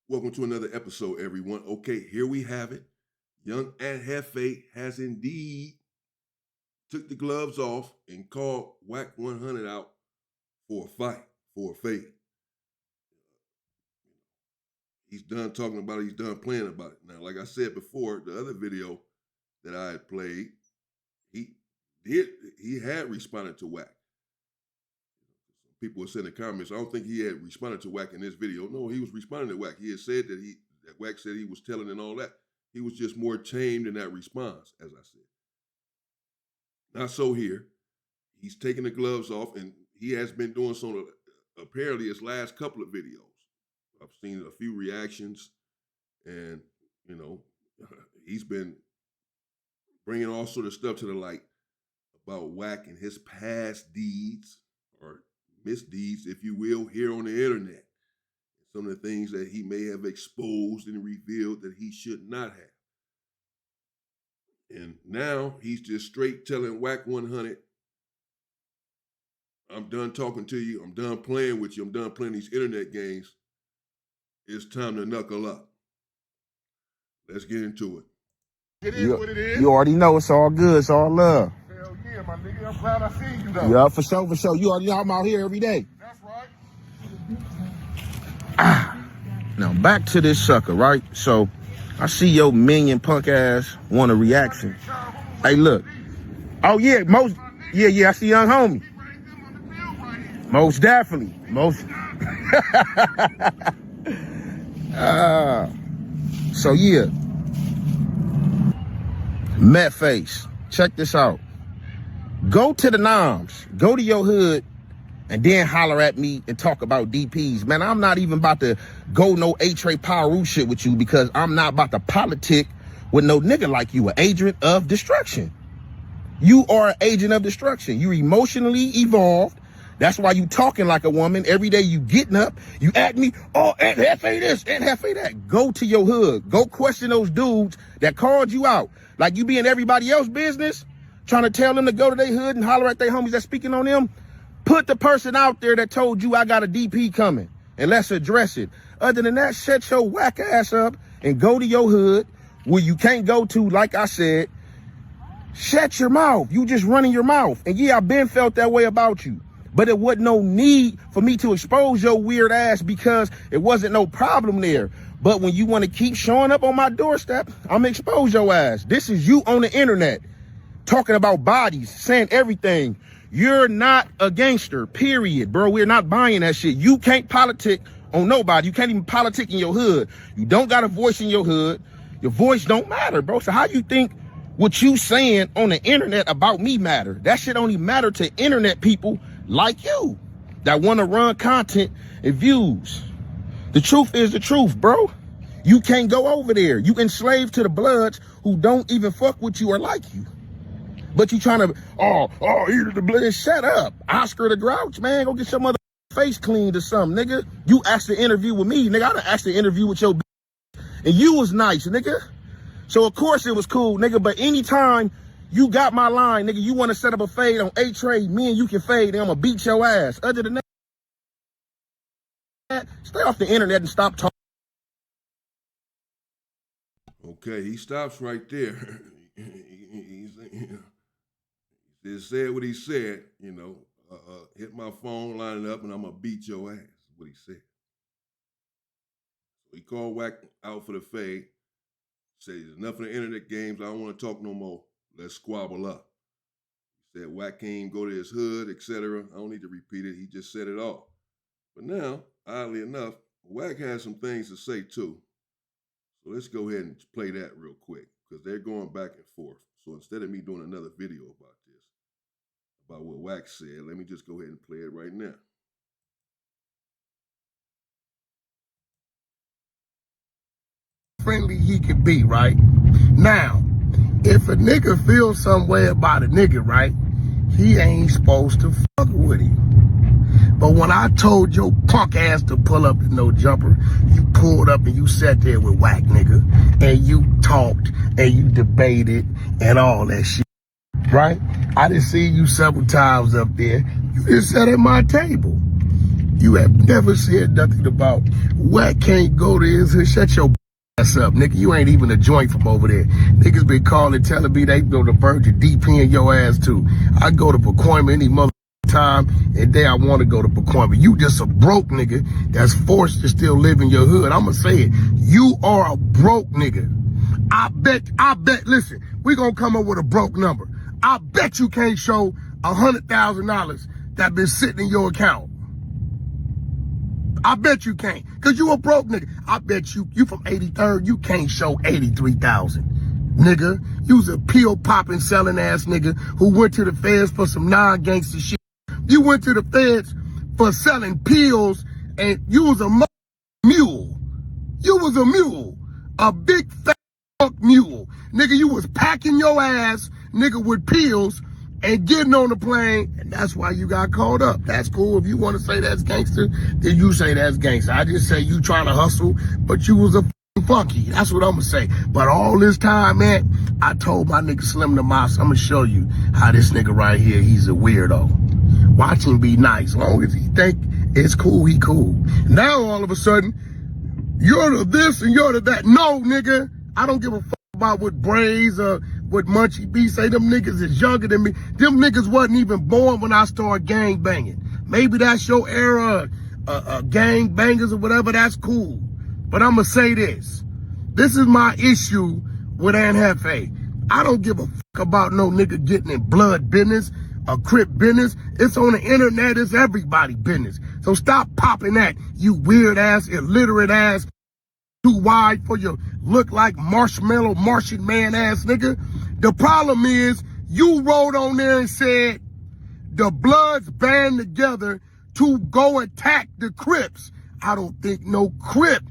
Welcome to another episode, everyone. Okay, here we have it. Young and Hefe has indeed took the gloves off and called Wack100 out for a fight, for a fade. He's done talking about it. He's done playing about it. Now, like I said before, the other video that I had played, he had responded to Wack. People were saying in the comments, I don't think he had responded to Wack in this video. No, he was responding to Wack. He had said that Wack said he was telling and all that. He was just more tamed in that response, as I said. Not so here. He's taking the gloves off, and he has been doing so apparently his last couple of videos. I've seen a few reactions, and, you know, he's been bringing all sort of stuff to the light about Wack and his past deeds, or misdeeds, if you will, here on the internet. Some of the things that he may have exposed and revealed that he should not have. And now he's just straight telling Wack100, I'm done talking to you. I'm done playing with you. I'm done playing these internet games. It's time to knuckle up. Let's get into it. It is what it is. You already know it's all good. It's all love. Hell yeah, my nigga. I'm glad I seen you though. Yeah, for sure, for sure. You already know I'm out here every day. That's right. Now back to this sucker, right? So I see your minion punk ass want a reaction. Hey, look. Oh yeah, I see young homie. Most definitely. So yeah. Met face. Check this out. Go to the noms. Go to your hood and then holler at me and talk about DPs. Man, I'm not even about to go no A-Tray Paru shit with you because I'm not about to politic with no nigga like you, an agent of destruction. You are an agent of destruction. You're emotionally evolved. That's why you talking like a woman. Every day you getting up, you at me, oh, Aunt Hefe this, Aunt Hefe that. Go to your hood. Go question those dudes that called you out. Like you be in everybody else's business, trying to tell them to go to their hood and holler at their homies that speaking on them. Put the person out there that told you I got a DP coming, and let's address it. Other than that, shut your whack ass up and go to your hood where you can't go to, like I said. Shut your mouth. You just running your mouth. And yeah, I've been felt that way about you. But it wasn't no need for me to expose your weird ass because it wasn't no problem there. But when you want to keep showing up on my doorstep, I'm gonna expose your ass. This is you on the internet talking about bodies, saying everything. You're not a gangster, period, bro. We're not buying that shit. You can't politic on nobody. You can't even politic in your hood. You don't got a voice in your hood. Your voice don't matter, bro. So how you think what you saying on the internet about me matter? That shit only matter to internet people like you that want to run content and views. The truth is the truth, bro. You can't go over there. You enslaved to the bloods who don't even fuck with you or like you. But you trying to, eat the blood. Shut up. Oscar the Grouch, man. Go get your mother face cleaned or something, nigga. You asked to interview with me, nigga. I done asked to interview with your bitch. And you was nice, nigga. So, of course, it was cool, nigga. But anytime you got my line, nigga, you want to set up a fade on A-Trade, me and you can fade, and I'm going to beat your ass. Other than that, stay off the internet and stop talking. Okay, he stops right there. He said what he said, you know, hit my phone, line it up, and I'm going to beat your ass, is what he said. So he called Wack out for the fade, said, there's enough of the internet games, I don't want to talk no more. Let's squabble up. He said Wack can't go to his hood, etc. I don't need to repeat it. He just said it all. But now, oddly enough, Wack has some things to say too. So let's go ahead and play that real quick because they're going back and forth. So instead of me doing another video about this, about what Wack said, let me just go ahead and play it right now. Friendly he could be, right? Now, if a nigga feels some way about a nigga, right, he ain't supposed to fuck with him. But when I told your punk ass to pull up in no jumper, you pulled up and you sat there with Wack, nigga, and you talked and you debated and all that shit, right? I done seen you several times up there. You just sat at my table. You have never said nothing about Wack can't go to his hood. Shut your ass up, nigga. You ain't even a joint from over there. Niggas been calling, telling me they go to Virgin DP in your ass too. I go to Pacoima any mother time and day I want to go to Pacoima. You just a broke nigga that's forced to still live in your hood. I'ma say it. You are a broke nigga. I bet, listen, we gonna come up with a broke number. I bet you can't show $100,000 that been sitting in your account. I bet you can't, cause you a broke nigga. I bet you from 83rd, you can't show 83,000. Nigga, you's a pill popping selling ass nigga who went to the feds for some non-gangster shit. You went to the feds for selling pills and you was a mule. You was a mule, a big fat mule. Nigga, you was packing your ass, nigga, with pills and getting on the plane, and that's why you got caught up. That's cool. If you want to say that's gangster, then you say that's gangster. I just say you trying to hustle, but you was a funky. That's what I'm gonna say. But all this time, man, I told my nigga Slim the Mouse, I'm gonna show you how this nigga right here, he's a weirdo. Watch him be nice. As long as he think it's cool, he cool. Now all of a sudden, you're the this and you're the that. No, nigga, I don't give a fuck about what Braze or what Munchie B say. Them niggas is younger than me. Them niggas wasn't even born when I started gang banging. Maybe that's your era, gang bangers or whatever. That's cool. But I'm gonna say this. This is my issue with Hefe. I don't give a fuck about no nigga getting in blood business, a crip business. It's on the internet. It's everybody business. So stop popping that, you weird ass, illiterate ass, too wide for your look like marshmallow Martian man ass nigga. The problem is you wrote on there and said the Bloods band together to go attack the Crips. I don't think no Crip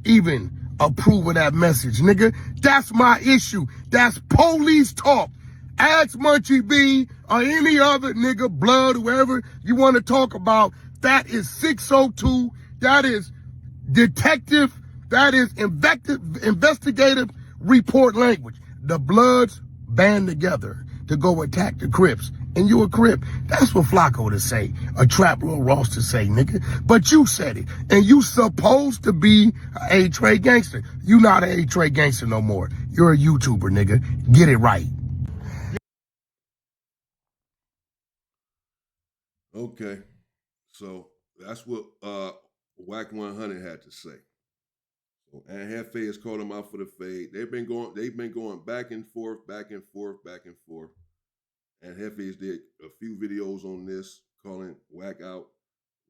even approve of that message, nigga. That's my issue. That's police talk. Ask Munchie B or any other nigga, Blood, whoever you want to talk about. That is 602. That is detective. That is investigative report language. The Bloods band together to go attack the Crips. And you a Crip. That's what Flacco to say. A Trap Lil Ross to say, nigga. But you said it. And you supposed to be a A-Trade gangster. You not a A-Trade gangster no more. You're a YouTuber, nigga. Get it right. Okay. So that's what Wack100 had to say. And Hefe has called him out for the fade. They've been going back and forth, back and forth, back and forth. And Hefe did a few videos on this, calling Wack out.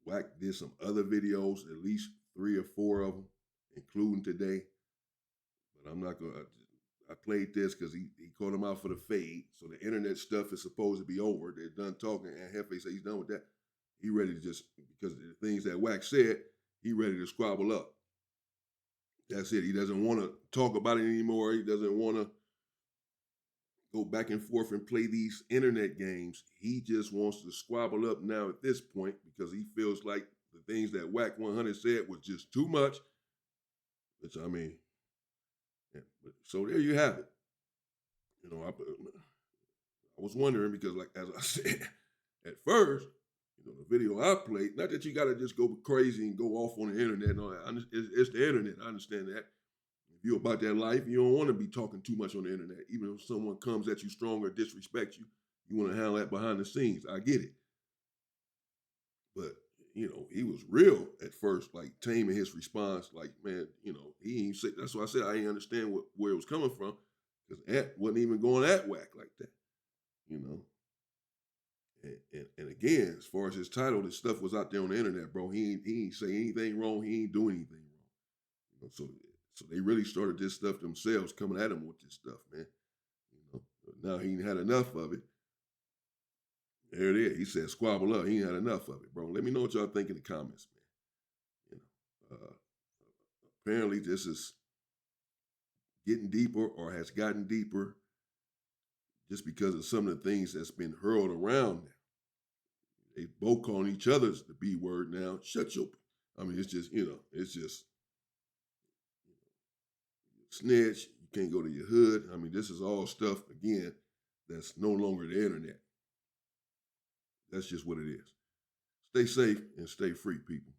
Wack did some other videos, at least 3 or 4 of them, including today. But I'm not gonna. I played this because he called him out for the fade. So the internet stuff is supposed to be over. They're done talking, and Hefe said he's done with that. He ready to just, because of the things that Wack said, he ready to squabble up. That's it. He doesn't want to talk about it anymore. He doesn't want to go back and forth and play these internet games. He just wants to squabble up now at this point because he feels like the things that Wack100 said was just too much. Which, I mean, yeah, so there you have it. You know, I was wondering because, like, as I said, at first, you know, the video I played, not that you got to just go crazy and go off on the internet and all that. It's the internet. I understand that. If you're about that life, you don't want to be talking too much on the internet. Even if someone comes at you strong or disrespects you, you want to handle that behind the scenes. I get it. But, you know, he was real at first, like taming his response. Like, man, you know, he ain't say, that's why I said I didn't understand where it was coming from. Because Ant wasn't even going at Wack like that, you know. And again, as far as his title, this stuff was out there on the internet, bro. He ain't say anything wrong. He ain't do anything wrong. You know, so they really started this stuff themselves, coming at him with this stuff, man. You know, now he ain't had enough of it. There it is. He said, squabble up. He ain't had enough of it, bro. Let me know what y'all think in the comments, man. You know, apparently this is getting deeper or has gotten deeper just because of some of the things that's been hurled around now. They both calling each other's the B word now. Shut your, I mean, it's just, you know, it's just, snitch, you can't go to your hood. I mean, this is all stuff, again, that's no longer the internet. That's just what it is. Stay safe and stay free, people.